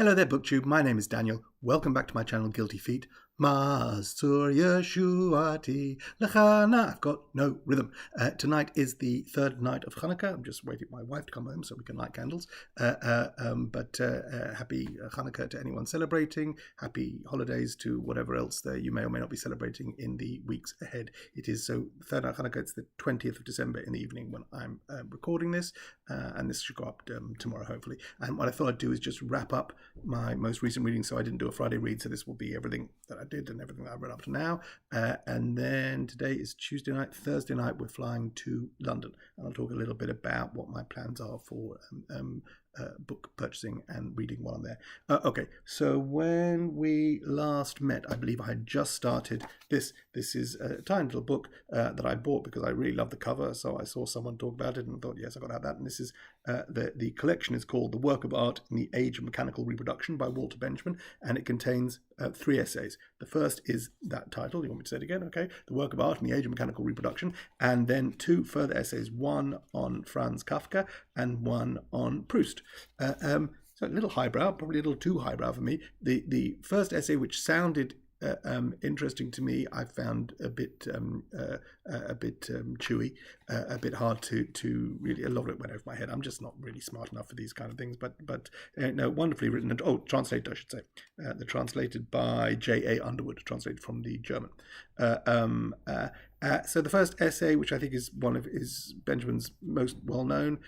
Hello there, BookTube. My name is Daniel. Welcome back to my channel, Guilty Feet. Masur Yeshuati Lachana. I've got no rhythm. Tonight is the third night of Chanukah. I'm just waiting for my wife to come home so we can light candles. Happy Chanukah to anyone celebrating. Happy holidays to whatever else you may or may not be celebrating in the weeks ahead. It is so third night of Chanukah. It's the 20th of December in the evening when I'm recording this, and this should go up tomorrow hopefully. And what I thought I'd do is just wrap up my most recent reading. So I didn't do a Friday read, so this will be everything that I did and everything that I've read up to now. And then today is Tuesday night. Thursday night we're flying to London, and I'll talk a little bit about what my plans are for book purchasing and reading while I'm there. Okay, so when we last met, I believe I had just started this. This is a tiny little book that I bought because I really love the cover. So I saw someone talk about it and thought, yes, I've got to have that. And this is the collection is called The Work of Art in the Age of Mechanical Reproduction by Walter Benjamin, and it contains 3 essays. The first is that title. You want me to say it again? Okay. The Work of Art in the Age of Mechanical Reproduction, and then 2 further essays, one on Franz Kafka and one on Proust. So a little highbrow, probably a little too highbrow for me. The first essay, which sounded interesting to me, I found a bit chewy, a bit hard to really. A lot of it went over my head. I'm just not really smart enough for these kind of things. But no, wonderfully written and translated, I should say. They're translated by J.A. Underwood, translated from the German. So the first essay, which I think is one of Benjamin's most well-known,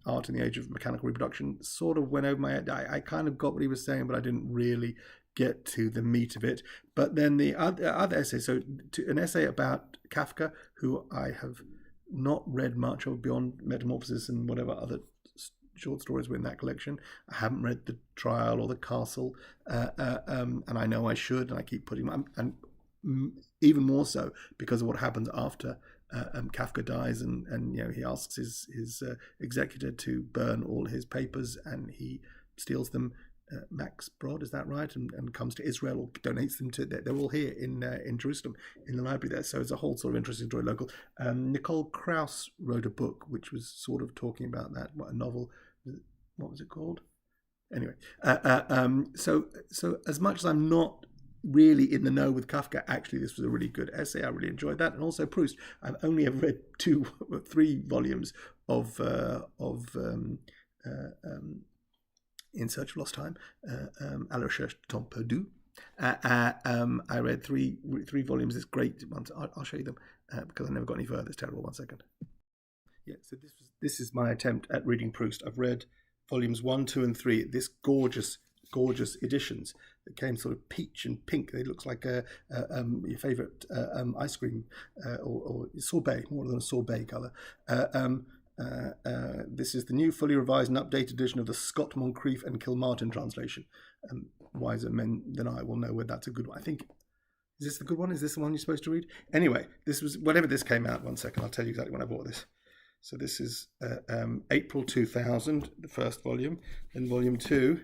Art in the Age of Mechanical Reproduction, sort of went over my head. I kind of got what he was saying, but I didn't really get to the meat of it. But then the other essay, so an essay about Kafka, who I have not read much of beyond Metamorphosis and whatever other short stories were in that collection. I haven't read The Trial or The Castle, and I know I should, and I keep putting and even more so because of what happens after Kafka dies, and he asks his executor to burn all his papers, and he steals them. Max Brod, is that right? And comes to Israel or donates them to. They're all here in Jerusalem in the library there. So it's a whole sort of interesting story. Local. Nicole Krauss wrote a book which was sort of talking about that. A novel. What was it called? Anyway, so as much as I'm not really in the know with Kafka, actually this was a really good essay. I really enjoyed that, and also Proust. I've only ever read 3 volumes of In Search of Lost Time, À la recherche de temps perdu. I read three volumes. This great ones. I'll show you them because I never got any further. It's terrible. 1 second. Yeah, so this is my attempt at reading Proust. I've read volumes 1, 2, and 3. This gorgeous editions that came sort of peach and pink. It looks like your favourite ice cream or sorbet, more than a sorbet colour. This is the new, fully revised and updated edition of the Scott Moncrief and Kilmartin translation. Wiser men than I will know whether that's a good one. I think, is this the good one? Is this the one you're supposed to read? Anyway, this was, whenever this came out, 1 second, I'll tell you exactly when I bought this. So this is April 2000, the first volume. Then volume 2,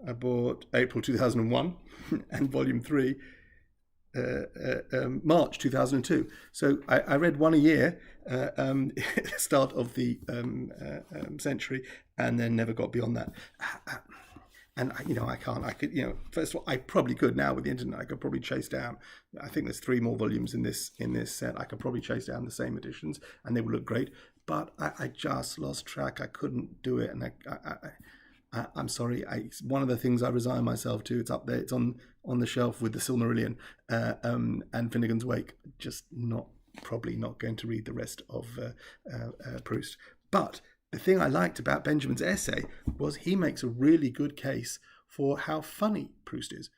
I bought April 2001, and volume 3, March 2002. So I read one a year start of the century, and then never got beyond that. And I could, first of all, I probably could now with the internet. I could probably chase down. I think there's 3 more volumes in this set. I could probably chase down the same editions, and they would look great. But I just lost track. I couldn't do it, and I'm sorry. One of the things I resign myself to. It's up there. It's on the shelf with the Silmarillion and Finnegan's Wake. Just probably not going to read the rest of Proust. But the thing I liked about Benjamin's essay was he makes a really good case for how funny Proust is.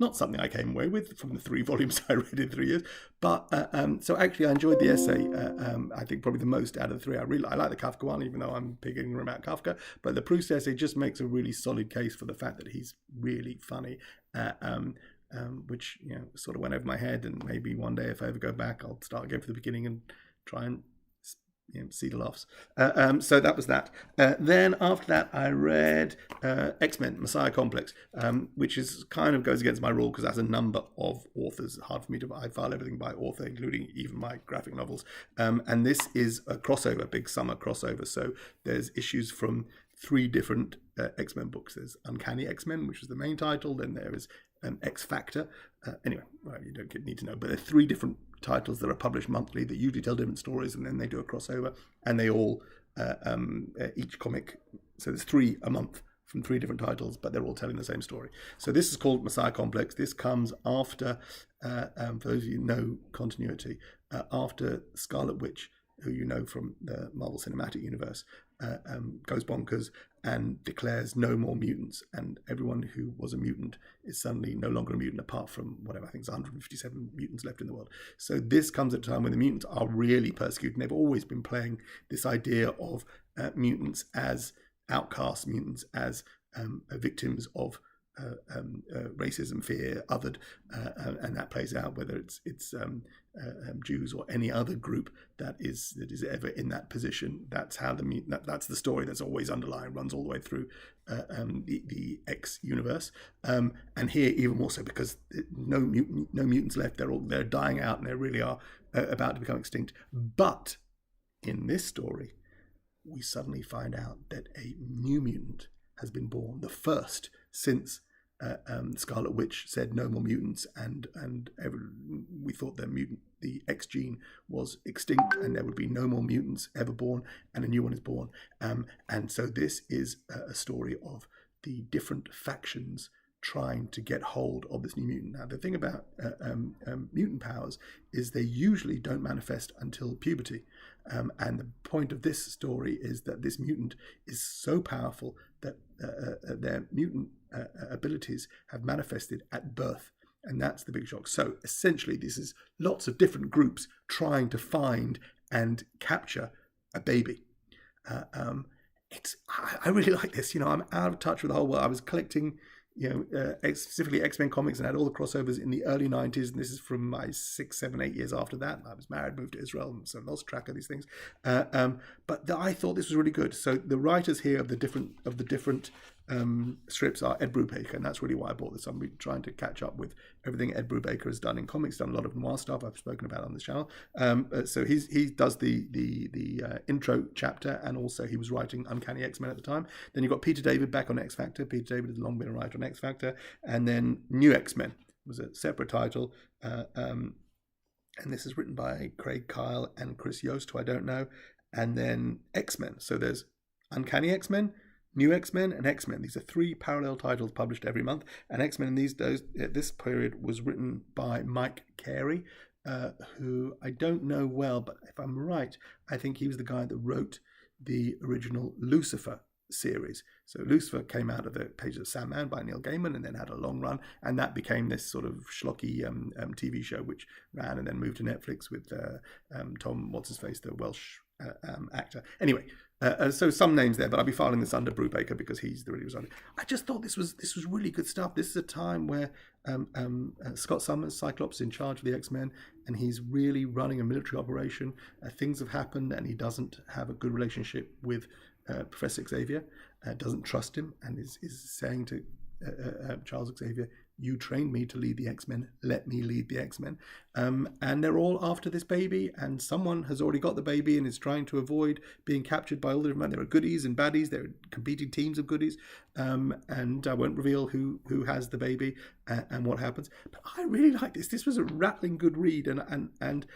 Not something I came away with from the 3 volumes I read in 3 years, but so actually I enjoyed the essay. I think probably the most out of the 3. I like the Kafka one, even though I'm picking about Kafka. But the Proust essay just makes a really solid case for the fact that he's really funny, which sort of went over my head. And maybe one day, if I ever go back, I'll start again from the beginning and try and see the laughs. So that was that. Then after that, I read X-Men, Messiah Complex, which is kind of goes against my rule because that's a number of authors. It's hard for me to file everything by author, including even my graphic novels. And this is a crossover, big summer crossover. So there's issues from 3 different X-Men books. There's Uncanny X-Men, which is the main title. Then there is X Factor. Anyway, well, you don't need to know, but there are 3 different titles that are published monthly that usually tell different stories, and then they do a crossover, and they all each comic. So there's 3 a month from 3 different titles, but they're all telling the same story. So this is called Messiah Complex. This comes after, for those of you who know continuity, after Scarlet Witch, who you know from the Marvel Cinematic Universe, goes bonkers and declares no more mutants, and everyone who was a mutant is suddenly no longer a mutant, apart from whatever, I think it's 157 mutants left in the world. So this comes at a time when the mutants are really persecuted, and they've always been playing this idea of mutants as outcasts, mutants as victims of racism, fear, othered, and that plays out whether it's Jews or any other group that is ever in that position. That's how that's the story that's always underlying, runs all the way through the X universe, and here even more so, because no mutants left. They're dying out, and they really are about to become extinct. But in this story, we suddenly find out that a new mutant has been born, the first since Scarlet Witch said no more mutants, and we thought the X gene was extinct and there would be no more mutants ever born, and a new one is born. And so this is a story of the different factions trying to get hold of this new mutant. Now, the thing about mutant powers is they usually don't manifest until puberty. And the point of this story is that this mutant is so powerful that their mutant abilities have manifested at birth. And that's the big shock. So essentially, this is lots of different groups trying to find and capture a baby. I really like this. I'm out of touch with the whole world. I was collecting, specifically X-Men comics, and had all the crossovers in the early 90s. And this is from my 6, 7, 8 years after that. I was married, moved to Israel, and so lost track of these things. But I thought this was really good. So the writers here of the different strips are Ed Brubaker, and that's really why I bought this. I'm trying to catch up with everything Ed Brubaker has done in comics. Done a lot of noir stuff I've spoken about on this channel. So he does the intro chapter, and also he was writing Uncanny X-Men at the time. Then you've got Peter David back on X Factor. Peter David has long been a writer on X Factor, and then New X-Men was a separate title. And this is written by Craig Kyle and Chris Yost, who I don't know. And then X-Men. So there's Uncanny X-Men, New X-Men, and X-Men. These are 3 parallel titles published every month. And X-Men in these days, at this period, was written by Mike Carey, who I don't know well, but if I'm right, I think he was the guy that wrote the original Lucifer series. So Lucifer came out of the pages of Sandman by Neil Gaiman, and then had a long run, and that became this sort of schlocky TV show which ran and then moved to Netflix with Tom what's-his-face, the Welsh actor. Anyway, so some names there, but I'll be filing this under Brubaker because he's the really was on it. I just thought this was really good stuff. This is a time where Scott Summers, Cyclops, in charge of the X-Men, and he's really running a military operation. Things have happened, and he doesn't have a good relationship with Professor Xavier, doesn't trust him, and is saying to Charles Xavier, "You trained me to lead the X-Men, let me lead the X-Men." And they're all after this baby, and someone has already got the baby and is trying to avoid being captured by all the different men. There are goodies and baddies, there are competing teams of goodies, and I won't reveal who has the baby and what happens. But I really like this. This was a rattling good read, and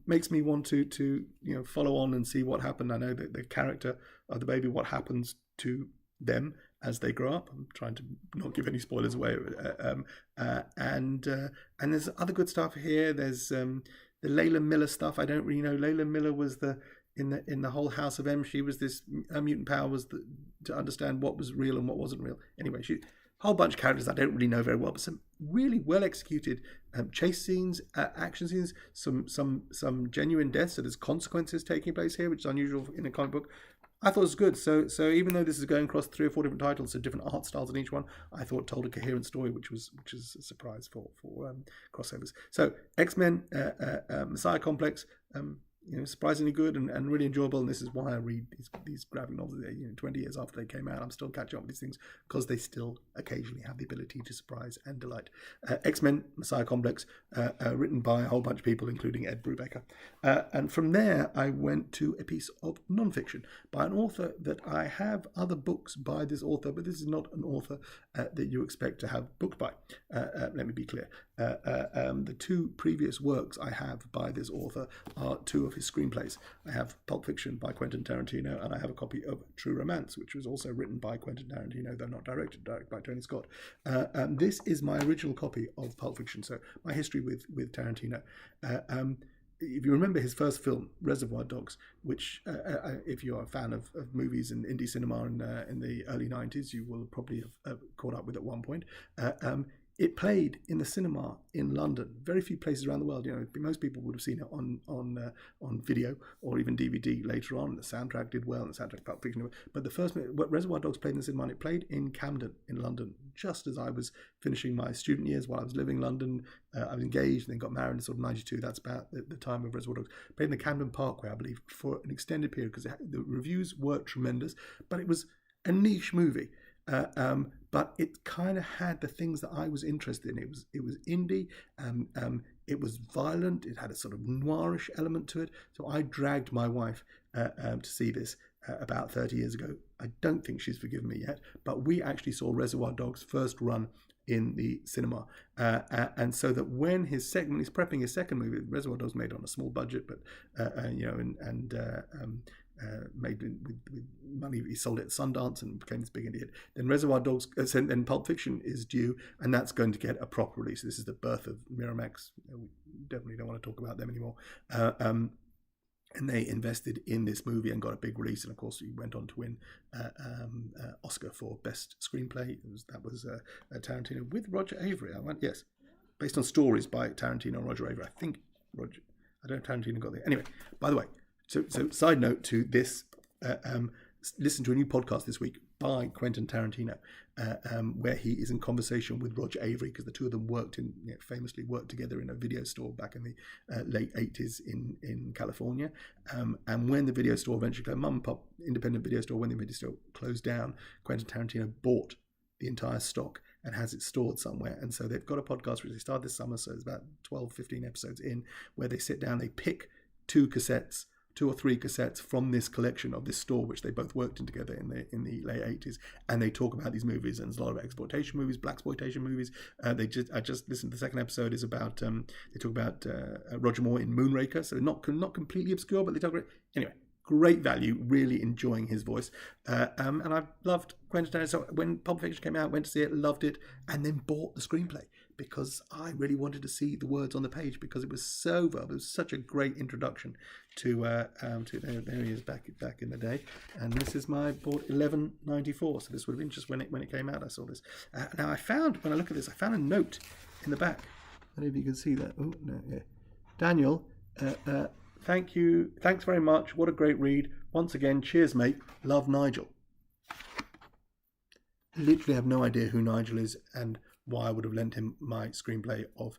makes me want to follow on and see what happened. I know that the character of the baby, what happens to them as they grow up. I'm trying to not give any spoilers away. And there's other good stuff here. There's the Layla Miller stuff. I don't really know. Layla Miller was in the whole House of M. She was her mutant power was to understand what was real and what wasn't real. Anyway, whole bunch of characters I don't really know very well, but some really well executed chase scenes, action scenes, some genuine deaths. So there's consequences taking place here, which is unusual in a comic book. I thought it was good. So even though this is going across 3 or 4 different titles, so different art styles in each one, I thought it told a coherent story, which is a surprise for crossovers. So X-Men, Messiah Complex. surprisingly good and really enjoyable. And this is why I read these graphic novels. 20 years after they came out, I'm still catching up with these things because they still occasionally have the ability to surprise and delight. X-Men Messiah Complex, written by a whole bunch of people, including Ed Brubaker. And from there, I went to a piece of non-fiction by an author that I have other books by this author, but this is not an author that you expect to have books by. Let me be clear. The two previous works I have by this author are two of his screenplays. I have Pulp Fiction by Quentin Tarantino, and I have a copy of True Romance, which was also written by Quentin Tarantino, though not directed by Tony Scott. This is my original copy of Pulp Fiction, so my history with Tarantino. If you remember his first film, Reservoir Dogs, which, if you're a fan of movies and indie cinema in the early 90s, you will probably have caught up with at one point. It played in the cinema in London. Very few places around the world. Most people would have seen it on video or even DVD later on. The soundtrack did well, and the soundtrack Pulp Fiction. But the first Reservoir Dogs played in the cinema, and it played in Camden in London, just as I was finishing my student years while I was living in London. I was engaged and then got married in sort of 92. That's about the time of Reservoir Dogs. Played in the Camden Parkway, I believe, for an extended period because the reviews were tremendous. But it was a niche movie. But it kind of had the things that I was interested in. It was indie. It was violent. It had a sort of noirish element to it. So I dragged my wife to see this about 30 years ago. I don't think she's forgiven me yet, but we actually saw Reservoir Dogs' first run in the cinema, and so that when he's prepping his second movie, Reservoir Dogs made on a small budget, but made with money. He sold it at Sundance and became this big indie hit. Then Reservoir Dogs, then Pulp Fiction is due, and that's going to get a proper release. This is the birth of Miramax. We definitely don't want to talk about them anymore. And they invested in this movie and got a big release. And of course, he went on to win Oscar for Best Screenplay. That was Tarantino with Roger Avary. Yes, based on stories by Tarantino and Roger Avary. I don't know if Tarantino got there. Anyway, by the way, so side note to this, listen to a new podcast this week by Quentin Tarantino, where he is in conversation with Roger Avary, because the two of them famously worked together in a video store back in the late 80s in California. And when the video store eventually closed, mum and pop independent video store, when the video store closed down, Quentin Tarantino bought the entire stock and has it stored somewhere. And so they've got a podcast which they started this summer, so it's about 12, 15 episodes in, where they sit down, they pick two or three cassettes from this collection of this store, which they both worked in together in the late 80s, and they talk about these movies. And there's a lot of exploitation movies, blaxploitation movies. I just listened to the second episode is about they talk about Roger Moore in Moonraker, so not completely obscure, but they talk about anyway. Great value, really enjoying his voice. And I've loved Quentin Tarantino. So when Pulp Fiction came out, went to see it, loved it, and then bought the screenplay because I really wanted to see the words on the page because it was so well. It was such a great introduction to there he is back in the day. And this is my bought 11.94. So this would have been just when it came out. I saw this. Now when I look at this, I found a note in the back. I don't know if you can see that. Oh no, yeah. Daniel. Thank you. Thanks very much. What a great read. Once again, cheers, mate. Love, Nigel. I literally have no idea who Nigel is and why I would have lent him my screenplay of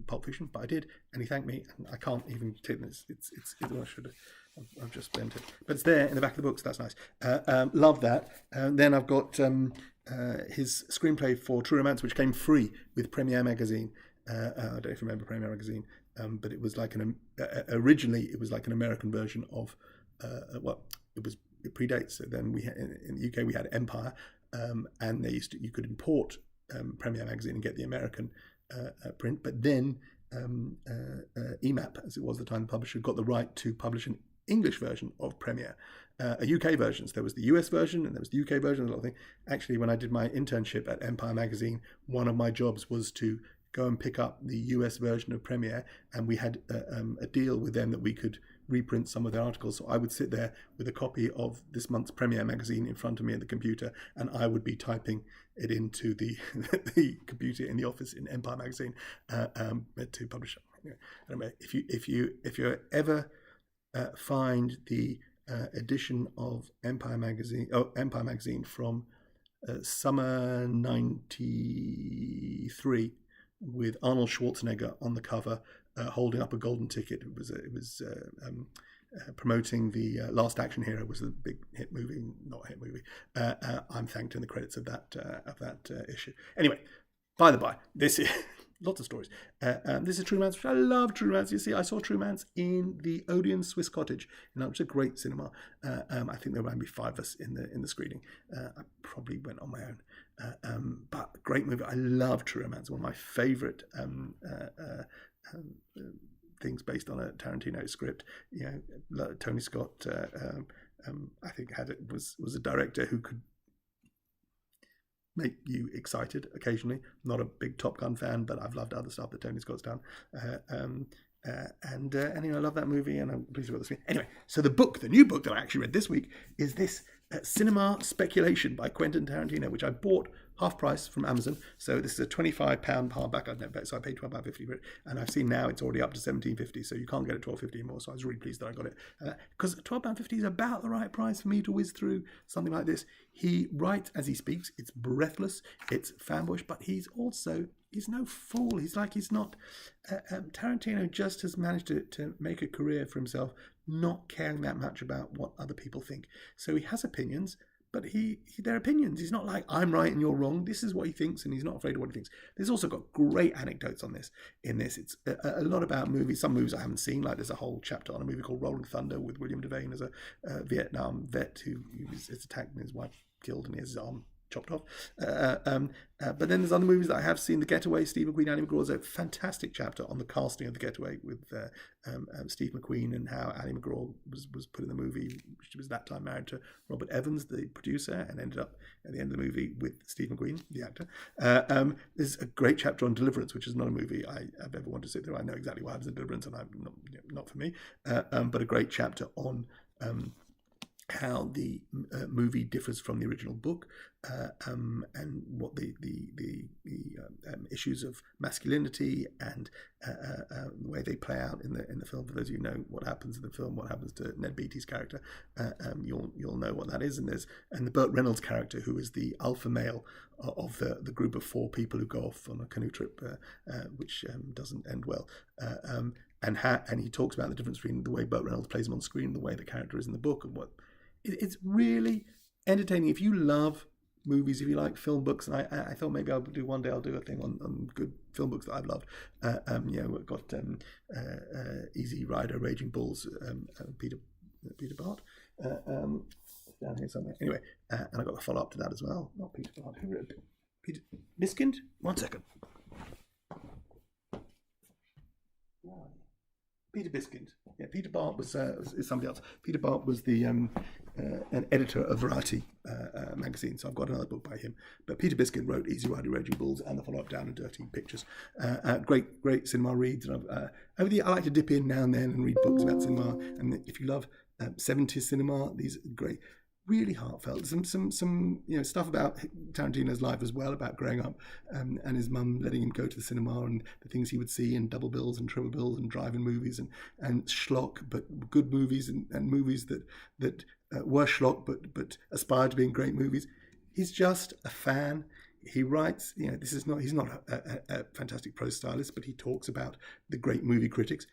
Pulp Fiction, but I did, and he thanked me, and I can't even take this. I've just spent it. But it's there in the back of the book, so that's nice. Love that. Then I've got his screenplay for True Romance, which came free with Premiere Magazine. I don't know if you remember Premiere Magazine. But it was like originally it was like an American version of it predates. So then we had, in the UK we had Empire, and you could import Premiere Magazine and get the American print. But then EMAP, as it was at the time, the publisher got the right to publish an English version of Premiere, a UK version. So there was the US version and there was the UK version. A lot of things. Actually, when I did my internship at Empire Magazine, one of my jobs was to go and pick up the US version of Premiere, and we had a deal with them that we could reprint some of their articles. So I would sit there with a copy of this month's Premiere Magazine in front of me at the computer, and I would be typing it into the computer in the office in Empire Magazine to publish it. Anyway, if you ever find the edition of Empire Magazine from summer '93. with Arnold Schwarzenegger on the cover, holding up a golden ticket. It was promoting the Last Action Hero, was a big hit movie, not a hit movie. I'm thanked in the credits of that issue. Anyway, by the by, this is lots of stories. This is True Romance, which I love. True Romance. You see, I saw True Romance in the Odeon Swiss Cottage, which is a great cinema. I think there were maybe 5 of us in the screening. I probably went on my own, but great movie. I love True Romance. One of my favourite things based on a Tarantino script. Tony Scott, I think was a director who could make you excited occasionally. Not a big Top Gun fan, but I've loved other stuff that Tony Scott's done. I love that movie, and I'm pleased with this. Anyway, so the new book that I actually read this week is this Cinema Speculation by Quentin Tarantino, which I bought half price from Amazon. So this is a £25 hardback. I'd never bet, so I paid £12.50 for it, and I've seen now it's already up to £17.50, so you can't get it £12.50 anymore. So I was really pleased that I got it, because £12.50 is about the right price for me to whiz through something like this. He writes as he speaks. It's breathless, it's fanboyish, but he's no fool. He's not. Tarantino just has managed to make a career for himself, not caring that much about what other people think. So he has opinions, but they're opinions. He's not like, I'm right and you're wrong. This is what he thinks, and he's not afraid of what he thinks. There's also got great anecdotes on this. In this, it's a lot about movies. Some movies I haven't seen, like there's a whole chapter on a movie called Rolling Thunder with William Devane as a Vietnam vet who was attacked and his wife killed and his arm chopped off. But then there's other movies that I have seen. The Getaway, Steve McQueen, Ali McGraw. There's a fantastic chapter on the casting of The Getaway with Steve McQueen and how Ali McGraw was put in the movie. She was that time married to Robert Evans, the producer, and ended up at the end of the movie with Steve McQueen, the actor. There's a great chapter on Deliverance, which is not a movie I've ever wanted to sit through. I know exactly what happens in Deliverance, and I'm not for me. But a great chapter on how the movie differs from the original book, and what the issues of masculinity and the way they play out in the film. For those of you who know what happens in the film, what happens to Ned Beatty's character, you'll know what that is. And the Burt Reynolds character, who is the alpha male of the group of 4 people who go off on a canoe trip, which doesn't end well. And he talks about the difference between the way Burt Reynolds plays him on screen and the way the character is in the book, and what. It's really entertaining. If you love movies, if you like film books, and I thought maybe I'll do a thing on good film books that I've loved. We've got Easy Rider, Raging Bulls, Peter Bart, down here somewhere. Anyway, and I got the follow up to that as well. Not Peter Bart. Who wrote it? Peter Biskind? 1 second. Peter Biskind. Yeah, Peter Bart was somebody else. Peter Bart was an editor of Variety magazine, so I've got another book by him. But Peter Biskind wrote Easy Rider, Raging Bulls, and the follow-up Down and Dirty Pictures. Great cinema reads. And over the year, I like to dip in now and then and read books about cinema. And if you love 70s cinema, these are great. Really heartfelt. Some stuff about Tarantino's life as well, about growing up and his mum letting him go to the cinema and the things he would see, and double bills and triple bills and drive-in movies and schlock, but good movies and movies that were schlock but aspired to being great movies. He's just a fan. He writes, he's not a fantastic prose stylist, but he talks about the great movie critics.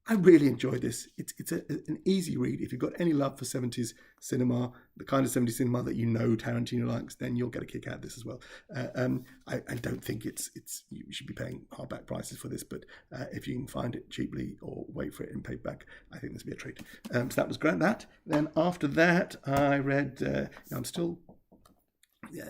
I really enjoyed this. It's an easy read. If you've got any love for 70s cinema, the kind of 70s cinema that Tarantino likes, then you'll get a kick out of this as well. I don't think you should be paying hardback prices for this, but if you can find it cheaply or wait for it in paperback, I think this would be a treat. So that was great. Then after that, I read. I'm still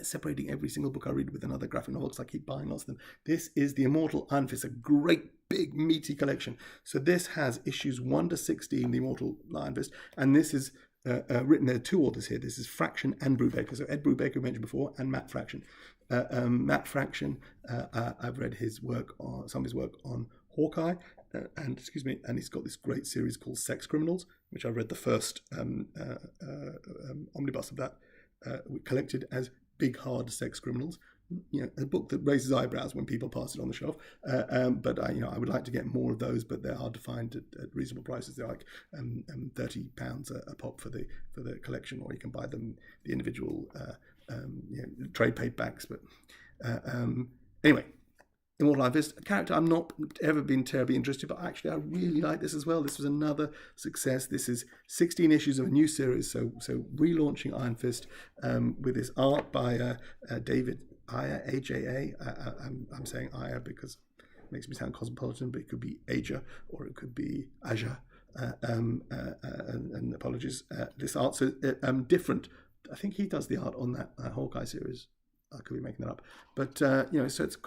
separating every single book I read with another graphic novel because I keep buying lots of them. This is The Immortal Iron Fist, a great big meaty collection. So this has issues 1 to 16, The Immortal Iron Fist, and this is written. There are 2 authors here. This is Fraction and Brubaker. So Ed Brubaker, mentioned before, and Matt Fraction. Matt Fraction, I've read some of his work on Hawkeye, and he's got this great series called Sex Criminals, which I read the first omnibus of that, collected as Big Hard Sex Criminals. A book that raises eyebrows when people pass it on the shelf. But I would like to get more of those, but they're hard to find at reasonable prices. They're like £30 a pop for the collection, or you can buy them the individual trade paperbacks. But anyway, Immortal Iron Fist, a character I'm not ever been terribly interested, but actually I really like this as well. This was another success. This is 16 issues of a new series, so relaunching Iron Fist with this art by David Ayer, AJA. I'm saying Ayer because it makes me sound cosmopolitan, but it could be Aja or it could be Aja. And apologies. This art's different. I think he does the art on that Hawkeye series. I could be making that up, but so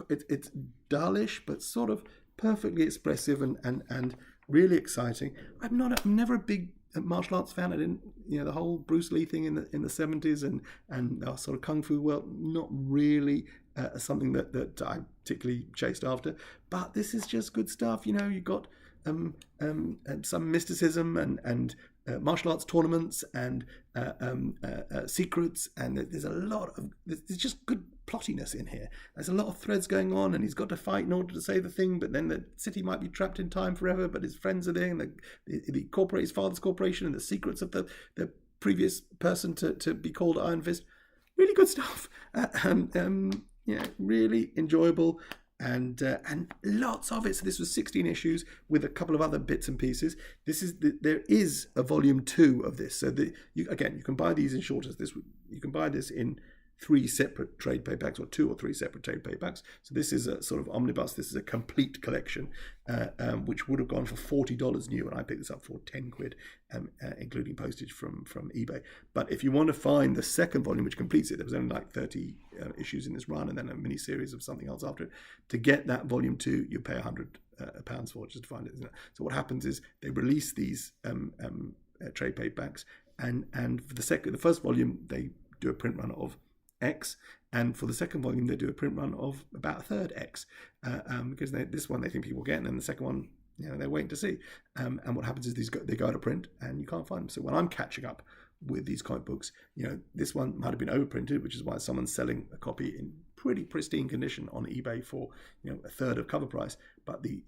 it's dullish, but sort of perfectly expressive and really exciting. I'm never a big martial arts fan. I didn't, the whole Bruce Lee thing in the 70s and our sort of kung fu world, not really something that I particularly chased after. But this is just good stuff. You got some mysticism and martial arts tournaments and secrets, and there's just good plottiness in here. There's a lot of threads going on, and he's got to fight in order to save the thing, but then the city might be trapped in time forever, but his friends are there, and his father's corporation, and the secrets of the previous person to be called Iron Fist. Really good stuff. Really enjoyable. And lots of it. So this was 16 issues with a couple of other bits and pieces. There is a volume 2 of this. So you can buy these in shorters. You can buy this in 3 separate trade paperbacks, or 2 or 3 separate trade paperbacks. So this is a sort of omnibus. This is a complete collection, which would have gone for $40 new, and I picked this up for 10 quid, including postage from eBay. But if you want to find the second volume, which completes it, there was only like 30 issues in this run, and then a mini series of something else after it. To get that volume 2, you pay £100 for it just to find it. So what happens is they release these trade paperbacks, and for the first volume they do a print run of X, and for the second volume they do a print run of about a third X, because this one they think people get, and then the second one they're waiting to see, and what happens is they go out of print and you can't find them. So when I'm catching up with these comic books, this one might have been overprinted, which is why someone's selling a copy in pretty pristine condition on eBay for a third of cover price. But the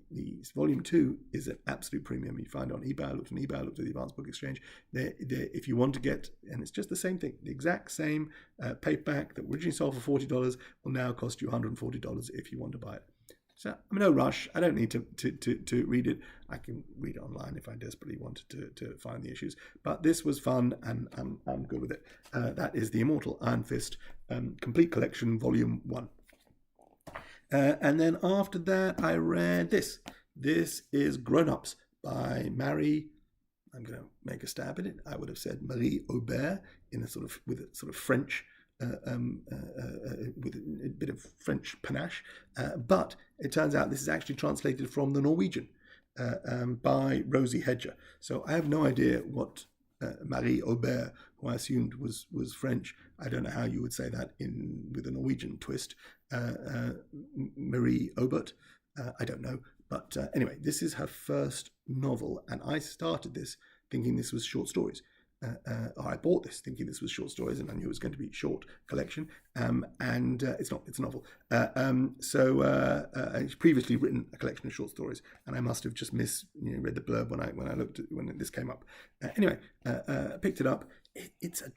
volume 2 is an absolute premium. You find it on eBay. I looked on eBay. I looked at the Advanced Book Exchange. If you want to get, and it's just the same thing, the exact same paperback that originally sold for $40 will now cost you $140 if you want to buy it. So I'm in no rush. I don't need to read it. I can read it online if I desperately wanted to find the issues. But this was fun, and I'm good with it. That is the Immortal Iron Fist Complete Collection, Volume 1. And then after that, I read this. This is Grown Ups by Marie. I'm going to make a stab at it. I would have said Marie Aubert with a sort of French. With a bit of French panache, but it turns out this is actually translated from the Norwegian by Rosie Hedger. So I have no idea what Marie Aubert, who I assumed was French. I don't know how you would say that with a Norwegian twist. Marie Aubert, I don't know. But anyway, this is her first novel, and I started this thinking this was short stories. I bought this thinking this was short stories, and I knew it was going to be a short collection, and it's not. It's a novel. It's previously written a collection of short stories, and I must have just read the blurb when I looked at when this came up. Anyway, I picked it up. It's a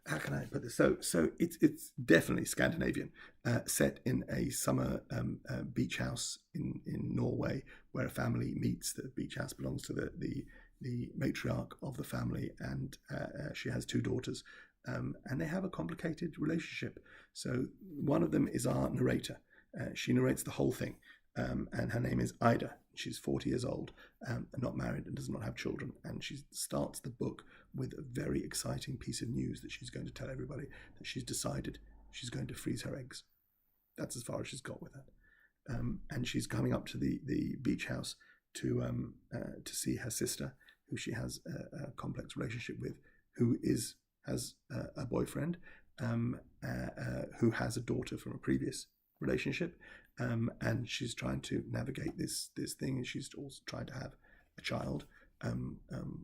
how can I put this? So it's definitely Scandinavian, set in a summer beach house in Norway, where a family meets. The beach house belongs to the matriarch of the family, and she has 2 daughters, and they have a complicated relationship. So one of them is our narrator. She narrates the whole thing, and her name is Ida. She's 40 years old, and not married, and does not have children, and she starts the book with a very exciting piece of news that she's going to tell everybody, that she's decided she's going to freeze her eggs. That's as far as she's got with that. And she's coming up to the beach house to see her sister, who she has a complex relationship with, who has a boyfriend, who has a daughter from a previous relationship, and she's trying to navigate this thing, and she's also trying to have a child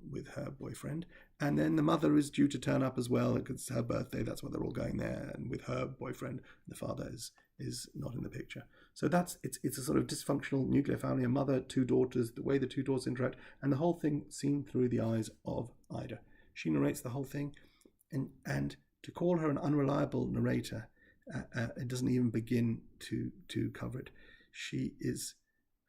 with her boyfriend. And then the mother is due to turn up as well. It's her birthday, that's why they're all going there, and with her boyfriend. The father is not in the picture. So it's a sort of dysfunctional nuclear family, a mother, 2 daughters, the way the 2 daughters interact, and the whole thing seen through the eyes of Ida. She narrates the whole thing, and to call her an unreliable narrator it doesn't even begin to cover it. She is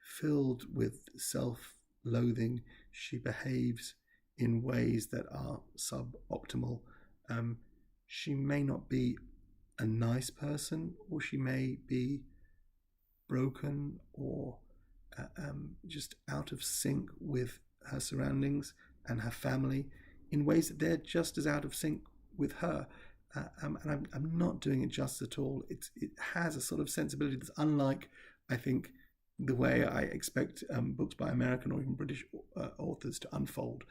filled with self-loathing. She behaves in ways that are suboptimal. She may not be a nice person, or she may be broken, or just out of sync with her surroundings and her family in ways that they're just as out of sync with her. And I'm not doing it justice at all. It has a sort of sensibility that's unlike, I think, the way I expect books by American or even British authors to unfold.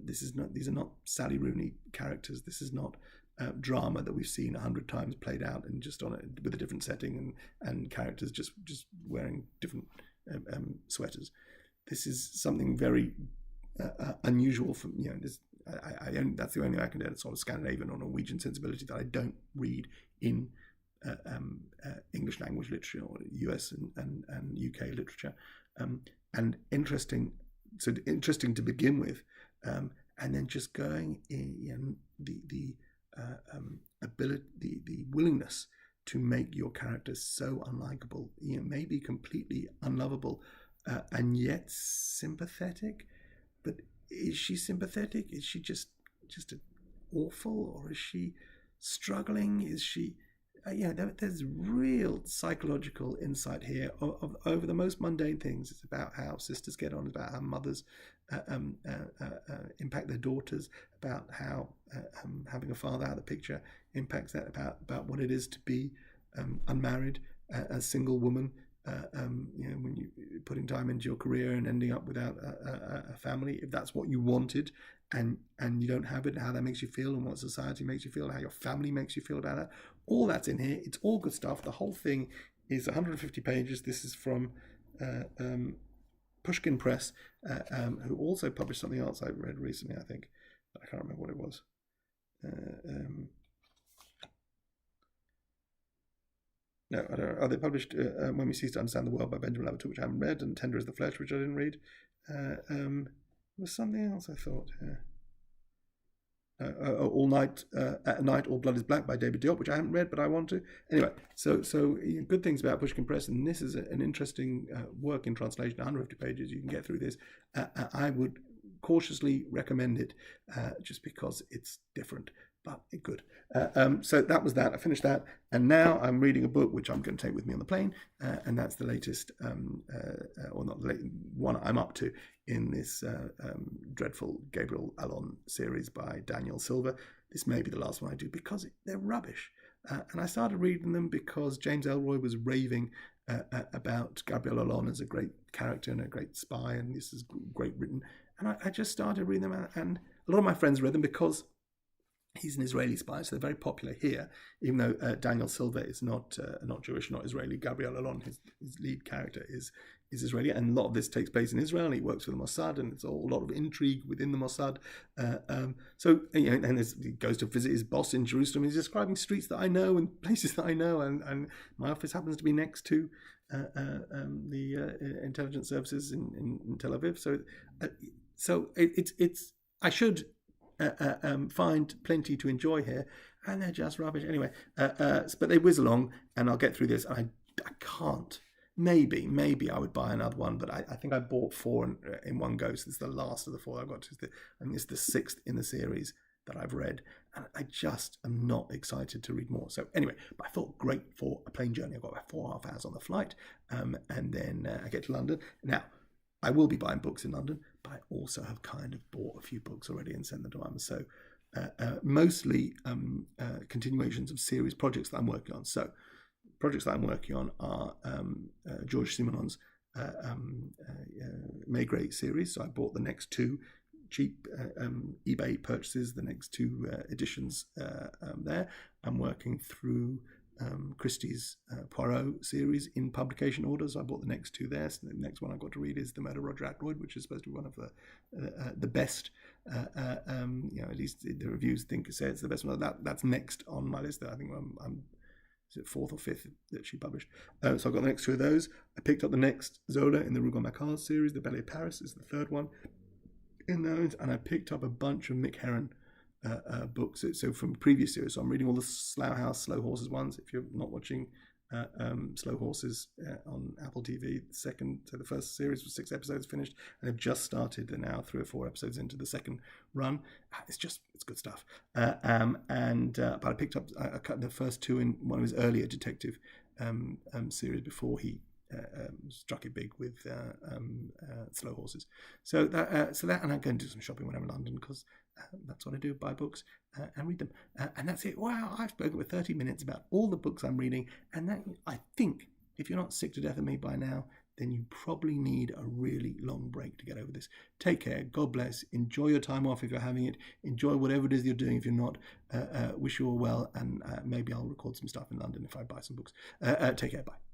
These are not Sally Rooney characters. This is not drama that we've seen 100 times played out and just with a different setting and characters just wearing different sweaters. This is something very unusual for this. That's the only way I can do it. Sort of Scandinavian or Norwegian sensibility that I don't read in English language literature or US and UK literature, and interesting to begin with, and then just going in the ability, the willingness to make your characters so unlikable, maybe completely unlovable, and yet sympathetic. But is she sympathetic? Is she just awful, or is she struggling? Is she there's real psychological insight here over the most mundane things. It's about how sisters get on, about how mothers impact their daughters, about how having a father out of the picture impacts that, about what it is to be unmarried, a single woman, when you putting time into your career and ending up without a family, if that's what you wanted, and you don't have it, how that makes you feel, and what society makes you feel, and how your family makes you feel about it. All that's in here. It's all good stuff. The whole thing is 150 pages. This is from Pushkin Press, who also published something else I read recently, I think. I can't remember what it was. No, I don't know. They published When We Cease to Understand the World by Benjamin Lavertoux, which I haven't read, and Tender as the Flesh, which I didn't read. There was something else I thought. All Night, At Night, All Blood is Black by David Diop, which I haven't read, but I want to. Anyway, so good things about Pushkin Press, and this is an interesting work in translation, 150 pages. You can get through this. I would cautiously recommend it, just because it's different, but good. So that was that. I finished that, and now I'm reading a book which I'm going to take with me on the plane, and that's the latest, or not the latest one I'm up to in this dreadful Gabriel Allon series by Daniel Silva. This may be the last one I do because they're rubbish. And I started reading them because James Elroy was raving about Gabriel Allon as a great character and a great spy, and this is great written. And I just started reading them, and a lot of my friends read them because he's an Israeli spy, so they're very popular here, even though Daniel Silva is not Jewish, not Israeli. Gabriel Allon, his lead character, is Israeli, and a lot of this takes place in Israel, and he works for the Mossad, and it's all a lot of intrigue within the Mossad. And he goes to visit his boss in Jerusalem. He's describing streets that I know and places that I know, and my office happens to be next to the intelligence services in Tel Aviv. So it's I should find plenty to enjoy here, and they're just rubbish anyway. But they whiz along, and I'll get through this. I can't. Maybe I would buy another one, but I think I bought 4 in one go. So this is the last of the 4 I got. And it's the 6th in the series that I've read, and I just am not excited to read more. So anyway, but I thought great for a plane journey. I've got about 4.5 hours on the flight, and then I get to London. Now, I will be buying books in London, but I also have kind of bought a few books already and sent them to Amazon. So mostly continuations of series projects that I'm working on. So projects that I'm working on are George Simenon's Maigret series. So I bought the next 2 cheap eBay purchases, the next 2 editions there. I'm working through Christie's Poirot series in publication orders. I bought the next 2 there. So the next one I've got to read is The Murder of Roger Ackroyd, which is supposed to be one of the best. At least the reviews say it's the best one. That's next on my list. I think I'm is it 4th or 5th that she published. So I've got the next 2 of those. I picked up the next Zola in the Rougon-Macquart series. The Ballet of Paris is the 3rd one in those, and I picked up a bunch of Mick Herron books. So from previous series, so I'm reading all the Slough House, Slow Horses ones. If you're not watching Slow Horses on Apple TV, the first series was 6 episodes finished, and they've just started. They're now 3 or 4 episodes into the second run. It's good stuff. But I picked up I cut the first 2 in one of his earlier detective series before he struck it big with Slow Horses. So that, and I go and do some shopping when I'm in London, because that's what I do: buy books and read them. And that's it. Wow, I've spoken for 30 minutes about all the books I'm reading, and that, I think, if you're not sick to death of me by now, then you probably need a really long break to get over this. Take care. God bless. Enjoy your time off if you're having it. Enjoy whatever it is you're doing if you're not. Wish you all well, and maybe I'll record some stuff in London if I buy some books. Take care. Bye.